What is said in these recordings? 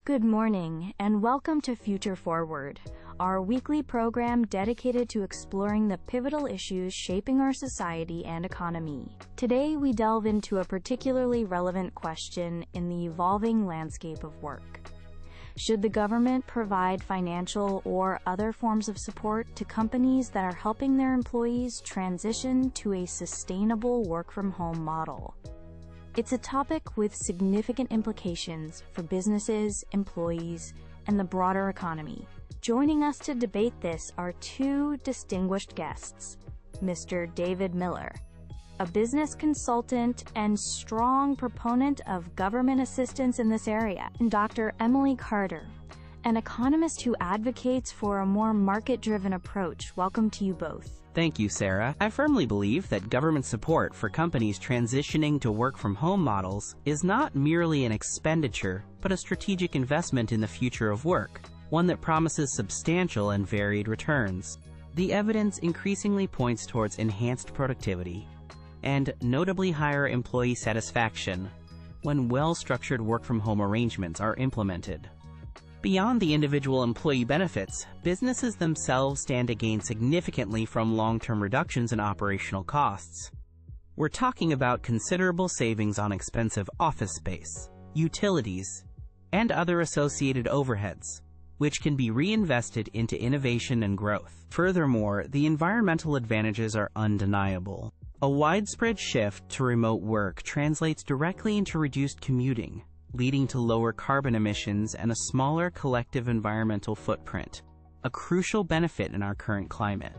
Good morning, and welcome to Future Forward, our weekly program dedicated to exploring the pivotal issues shaping our society and economy. Today, we delve into a particularly relevant question in the evolving landscape of work. Should the government provide financial or other forms of support to companies that are helping their employees transition to a sustainable work-from-home model? It's a topic with significant implications for businesses, employees, and the broader economy. Joining us to debate this are two distinguished guests, Mr. David Miller, a business consultant and strong proponent of government assistance in this area, and Dr. Emily Carter, an economist who advocates for a more market-driven approach. Welcome to you both. Thank you, Sarah. I firmly believe that government support for companies transitioning to work-from-home models is not merely an expenditure, but a strategic investment in the future of work, one that promises substantial and varied returns. The evidence increasingly points towards enhanced productivity and notably higher employee satisfaction when well-structured work-from-home arrangements are implemented. Beyond the individual employee benefits, businesses themselves stand to gain significantly from long-term reductions in operational costs. We're talking about considerable savings on expensive office space, utilities, and other associated overheads, which can be reinvested into innovation and growth. Furthermore, the environmental advantages are undeniable. A widespread shift to remote work translates directly into reduced commuting, leading to lower carbon emissions and a smaller collective environmental footprint, a crucial benefit in our current climate.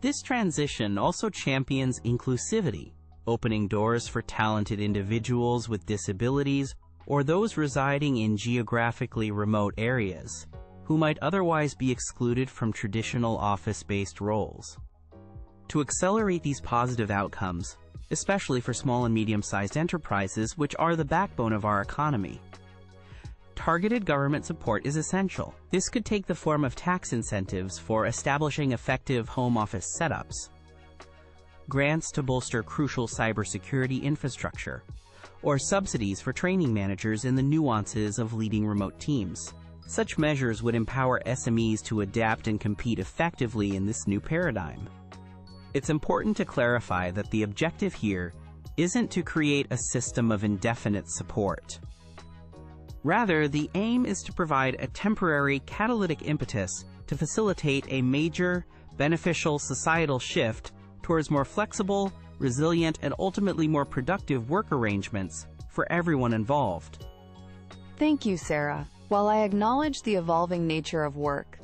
This transition also champions inclusivity, opening doors for talented individuals with disabilities or those residing in geographically remote areas who might otherwise be excluded from traditional office-based roles. To accelerate these positive outcomes, especially for small and medium-sized enterprises, which are the backbone of our economy, targeted government support is essential. This could take the form of tax incentives for establishing effective home office setups, grants to bolster crucial cybersecurity infrastructure, or subsidies for training managers in the nuances of leading remote teams. Such measures would empower SMEs to adapt and compete effectively in this new paradigm. It's important to clarify that the objective here isn't to create a system of indefinite support. Rather, the aim is to provide a temporary catalytic impetus to facilitate a major, beneficial societal shift towards more flexible, resilient, and ultimately more productive work arrangements for everyone involved. Thank you, Sarah. While I acknowledge the evolving nature of work,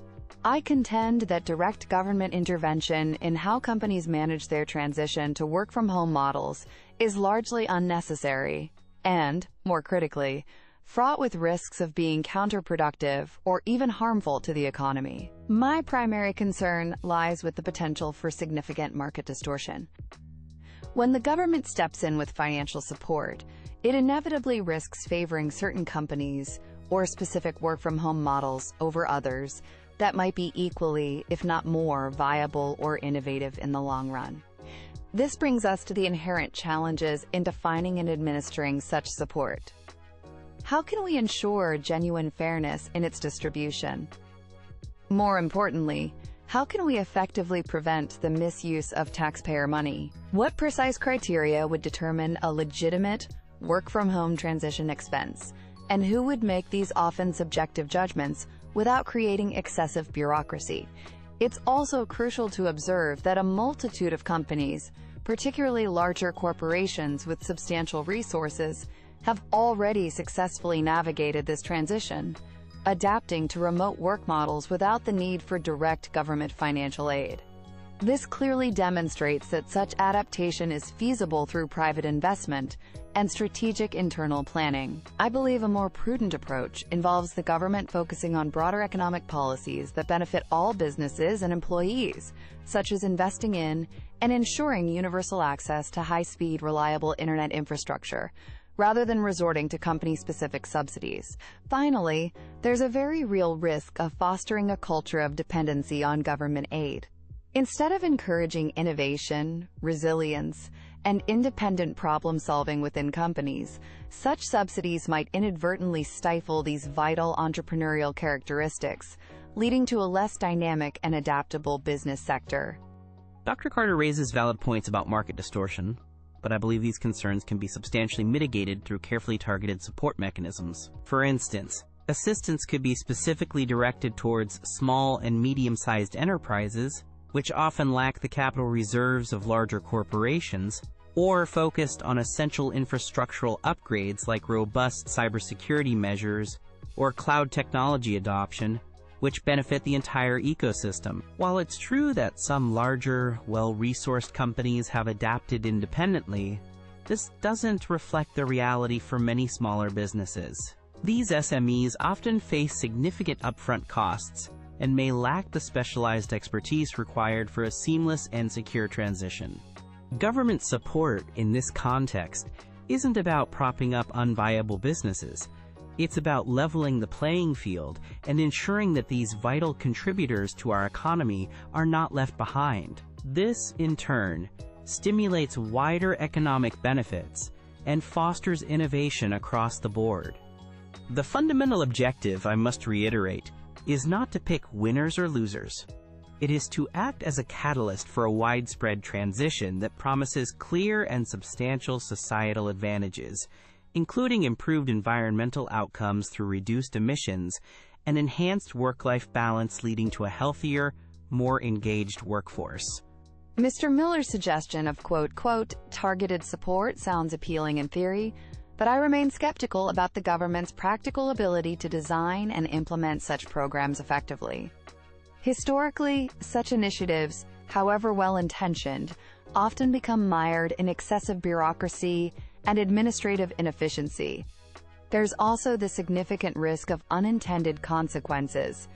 I contend that direct government intervention in how companies manage their transition to work-from-home models is largely unnecessary and, more critically, fraught with risks of being counterproductive or even harmful to the economy. My primary concern lies with the potential for significant market distortion. When the government steps in with financial support, it inevitably risks favoring certain companies or specific work-from-home models over others that might be equally, if not more, viable or innovative in the long run. This brings us to the inherent challenges in defining and administering such support. How can we ensure genuine fairness in its distribution? More importantly, how can we effectively prevent the misuse of taxpayer money? What precise criteria would determine a legitimate work-from-home transition expense, and who would make these often subjective judgments without creating excessive bureaucracy? It's also crucial to observe that a multitude of companies, particularly larger corporations with substantial resources, have already successfully navigated this transition, adapting to remote work models without the need for direct government financial aid. This clearly demonstrates that such adaptation is feasible through private investment and strategic internal planning. I believe a more prudent approach involves the government focusing on broader economic policies that benefit all businesses and employees, such as investing in and ensuring universal access to high-speed, reliable internet infrastructure, rather than resorting to company-specific subsidies. Finally, there's a very real risk of fostering a culture of dependency on government aid. Instead of encouraging innovation, resilience, and independent problem-solving within companies. Such subsidies might inadvertently stifle these vital entrepreneurial characteristics, leading to a less dynamic and adaptable business sector. Dr. Carter raises valid points about market distortion, but I believe these concerns can be substantially mitigated through carefully targeted support mechanisms. For instance, assistance could be specifically directed towards small and medium-sized enterprises, which often lack the capital reserves of larger corporations, or focused on essential infrastructural upgrades like robust cybersecurity measures or cloud technology adoption, which benefit the entire ecosystem. While it's true that some larger, well-resourced companies have adapted independently, this doesn't reflect the reality for many smaller businesses. These SMEs often face significant upfront costs and may lack the specialized expertise required for a seamless and secure transition. Government support in this context isn't about propping up unviable businesses. It's about leveling the playing field and ensuring that these vital contributors to our economy are not left behind. This, in turn, stimulates wider economic benefits and fosters innovation across the board. The fundamental objective, I must reiterate, is not to pick winners or losers. It is to act as a catalyst for a widespread transition that promises clear and substantial societal advantages, including improved environmental outcomes through reduced emissions and enhanced work-life balance leading to a healthier, more engaged workforce. Mr. Miller's suggestion of targeted support sounds appealing in theory, but I remain skeptical about the government's practical ability to design and implement such programs effectively. Historically, such initiatives, however well-intentioned, often become mired in excessive bureaucracy and administrative inefficiency. There's also the significant risk of unintended consequences,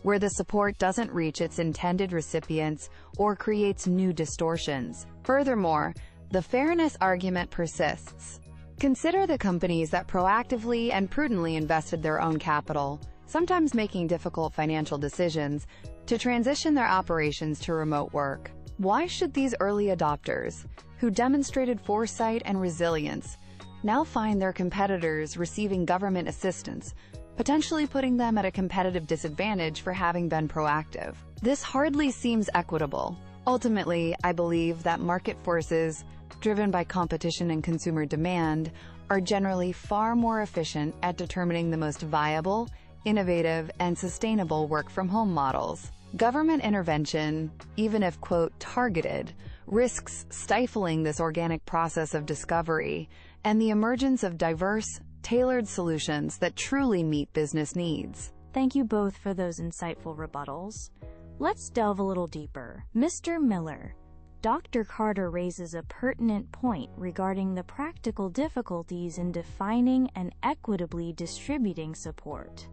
where the support doesn't reach its intended recipients or creates new distortions. Furthermore, the fairness argument persists. Consider the companies that proactively and prudently invested their own capital, sometimes making difficult financial decisions, to transition their operations to remote work. Why should these early adopters, who demonstrated foresight and resilience, now find their competitors receiving government assistance, potentially putting them at a competitive disadvantage for having been proactive? This hardly seems equitable. Ultimately, I believe that market forces, driven by competition and consumer demand, are generally far more efficient at determining the most viable, innovative, and sustainable work-from-home models. Government intervention, even if, targeted, risks stifling this organic process of discovery and the emergence of diverse, tailored solutions that truly meet business needs. Thank you both for those insightful rebuttals. Let's delve a little deeper. Mr. Miller, Dr. Carter raises a pertinent point regarding the practical difficulties in defining and equitably distributing support.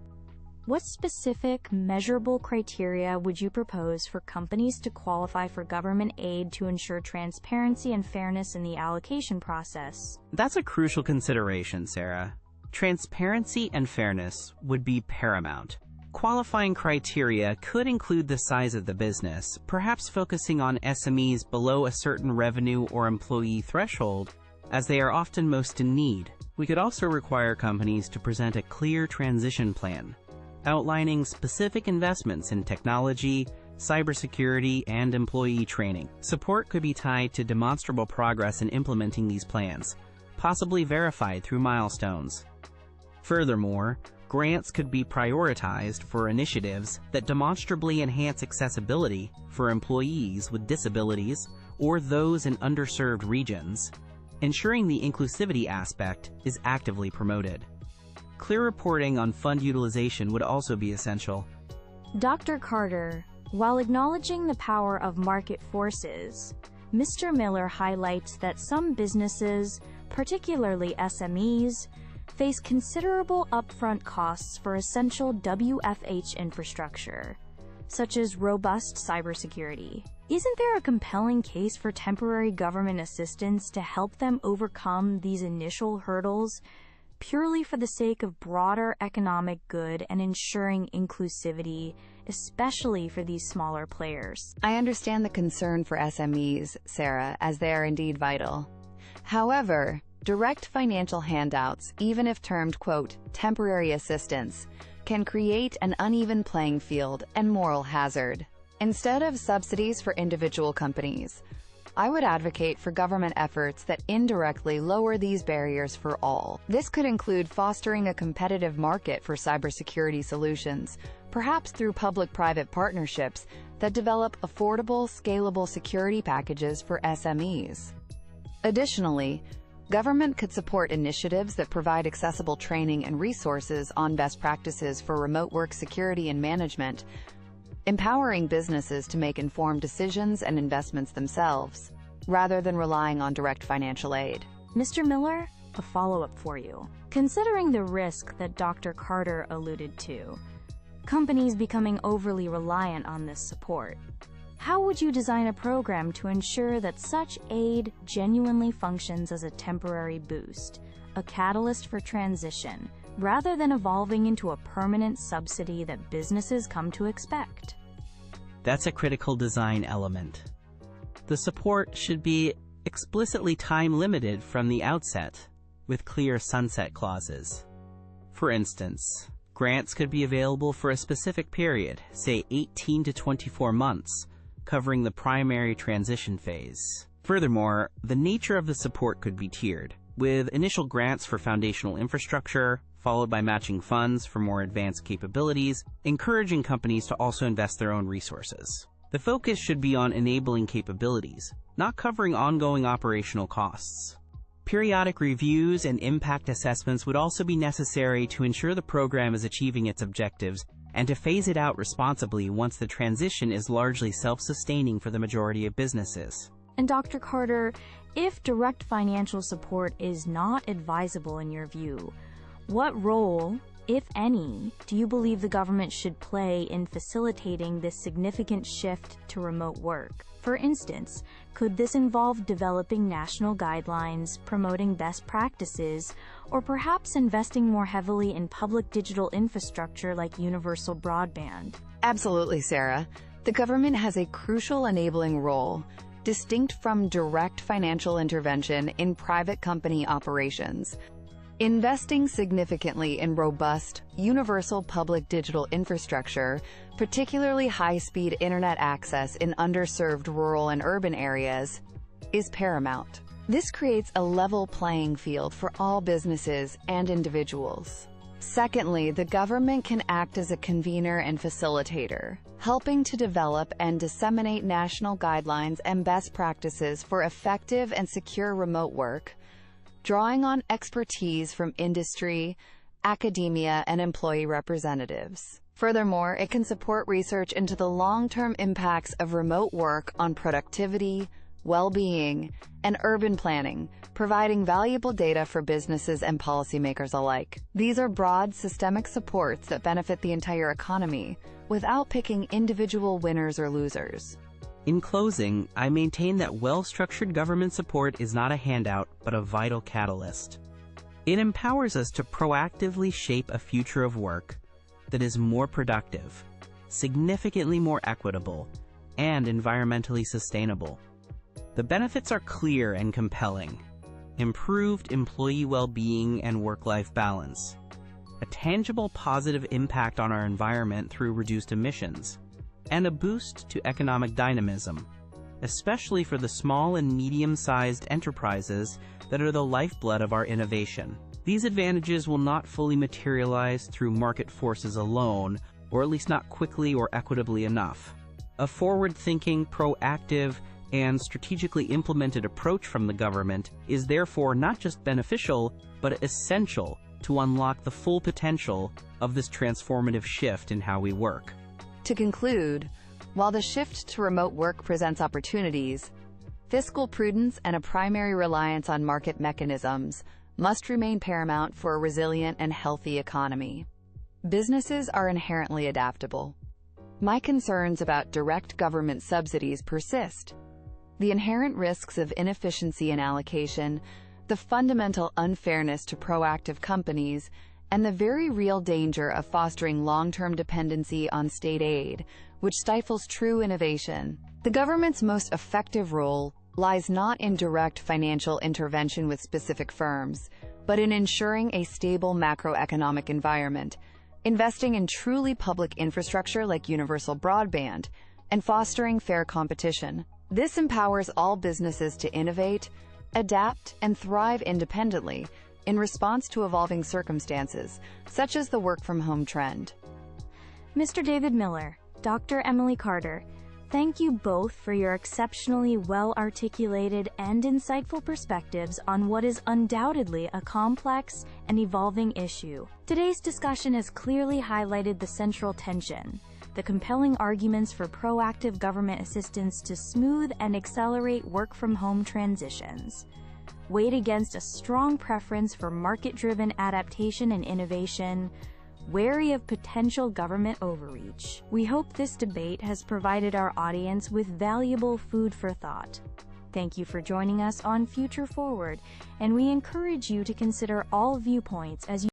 What specific, measurable criteria would you propose for companies to qualify for government aid to ensure transparency and fairness in the allocation process? That's a crucial consideration, Sarah. Transparency and fairness would be paramount. Qualifying criteria could include the size of the business, perhaps focusing on SMEs below a certain revenue or employee threshold, as they are often most in need. We could also require companies to present a clear transition plan, outlining specific investments in technology, cybersecurity, and employee training. Support could be tied to demonstrable progress in implementing these plans, possibly verified through milestones. Furthermore, grants could be prioritized for initiatives that demonstrably enhance accessibility for employees with disabilities or those in underserved regions, ensuring the inclusivity aspect is actively promoted. Clear reporting on fund utilization would also be essential. Dr. Carter, while acknowledging the power of market forces, Mr. Miller highlights that some businesses, particularly SMEs, face considerable upfront costs for essential WFH infrastructure, such as robust cybersecurity. Isn't there a compelling case for temporary government assistance to help them overcome these initial hurdles, purely for the sake of broader economic good and ensuring inclusivity, especially for these smaller players? I understand the concern for SMEs, Sarah, as they are indeed vital. However, direct financial handouts, even if termed, quote, temporary assistance, can create an uneven playing field and moral hazard. Instead of subsidies for individual companies, I would advocate for government efforts that indirectly lower these barriers for all. This could include fostering a competitive market for cybersecurity solutions, perhaps through public-private partnerships that develop affordable, scalable security packages for SMEs. Additionally, government could support initiatives that provide accessible training and resources on best practices for remote work security and management, empowering businesses to make informed decisions and investments themselves, rather than relying on direct financial aid. Mr. Miller, a follow-up for you. Considering the risk that Dr. Carter alluded to, companies becoming overly reliant on this support, how would you design a program to ensure that such aid genuinely functions as a temporary boost, a catalyst for transition, rather than evolving into a permanent subsidy that businesses come to expect? That's a critical design element. The support should be explicitly time-limited from the outset, with clear sunset clauses. For instance, grants could be available for a specific period, say 18 to 24 months, covering the primary transition phase. Furthermore, the nature of the support could be tiered, with initial grants for foundational infrastructure, followed by matching funds for more advanced capabilities, encouraging companies to also invest their own resources. The focus should be on enabling capabilities, not covering ongoing operational costs. Periodic reviews and impact assessments would also be necessary to ensure the program is achieving its objectives and to phase it out responsibly once the transition is largely self-sustaining for the majority of businesses. And Dr. Carter, if direct financial support is not advisable in your view, what role, if any, do you believe the government should play in facilitating this significant shift to remote work? For instance, could this involve developing national guidelines, promoting best practices, or perhaps investing more heavily in public digital infrastructure like universal broadband? Absolutely, Sarah. The government has a crucial enabling role, distinct from direct financial intervention in private company operations. Investing significantly in robust, universal public digital infrastructure, particularly high-speed internet access in underserved rural and urban areas, is paramount. This creates a level playing field for all businesses and individuals. Secondly, the government can act as a convener and facilitator, helping to develop and disseminate national guidelines and best practices for effective and secure remote work, drawing on expertise from industry, academia, and employee representatives. Furthermore, it can support research into the long-term impacts of remote work on productivity, well-being, and urban planning, providing valuable data for businesses and policymakers alike. These are broad, systemic supports that benefit the entire economy, without picking individual winners or losers. In closing, I maintain that well-structured government support is not a handout, but a vital catalyst. It empowers us to proactively shape a future of work that is more productive, significantly more equitable, and environmentally sustainable. The benefits are clear and compelling: improved employee well-being and work-life balance, a tangible positive impact on our environment through reduced emissions, and a boost to economic dynamism, especially for the small and medium-sized enterprises that are the lifeblood of our innovation. These advantages will not fully materialize through market forces alone, or at least not quickly or equitably enough. A forward-thinking, proactive, and strategically implemented approach from the government is therefore not just beneficial, but essential to unlock the full potential of this transformative shift in how we work. To conclude, while the shift to remote work presents opportunities, fiscal prudence and a primary reliance on market mechanisms must remain paramount for a resilient and healthy economy. Businesses are inherently adaptable. My concerns about direct government subsidies persist. The inherent risks of inefficiency in allocation, the fundamental unfairness to proactive companies, and the very real danger of fostering long-term dependency on state aid, which stifles true innovation. The government's most effective role lies not in direct financial intervention with specific firms, but in ensuring a stable macroeconomic environment, investing in truly public infrastructure like universal broadband, and fostering fair competition. This empowers all businesses to innovate, adapt, and thrive independently in response to evolving circumstances, such as the work-from-home trend. Mr. David Miller, Dr. Emily Carter, thank you both for your exceptionally well-articulated and insightful perspectives on what is undoubtedly a complex and evolving issue. Today's discussion has clearly highlighted the central tension, the compelling arguments for proactive government assistance to smooth and accelerate work-from-home transitions, weighed against a strong preference for market-driven adaptation and innovation, wary of potential government overreach. We hope this debate has provided our audience with valuable food for thought. Thank you for joining us on Future Forward, and we encourage you to consider all viewpoints as you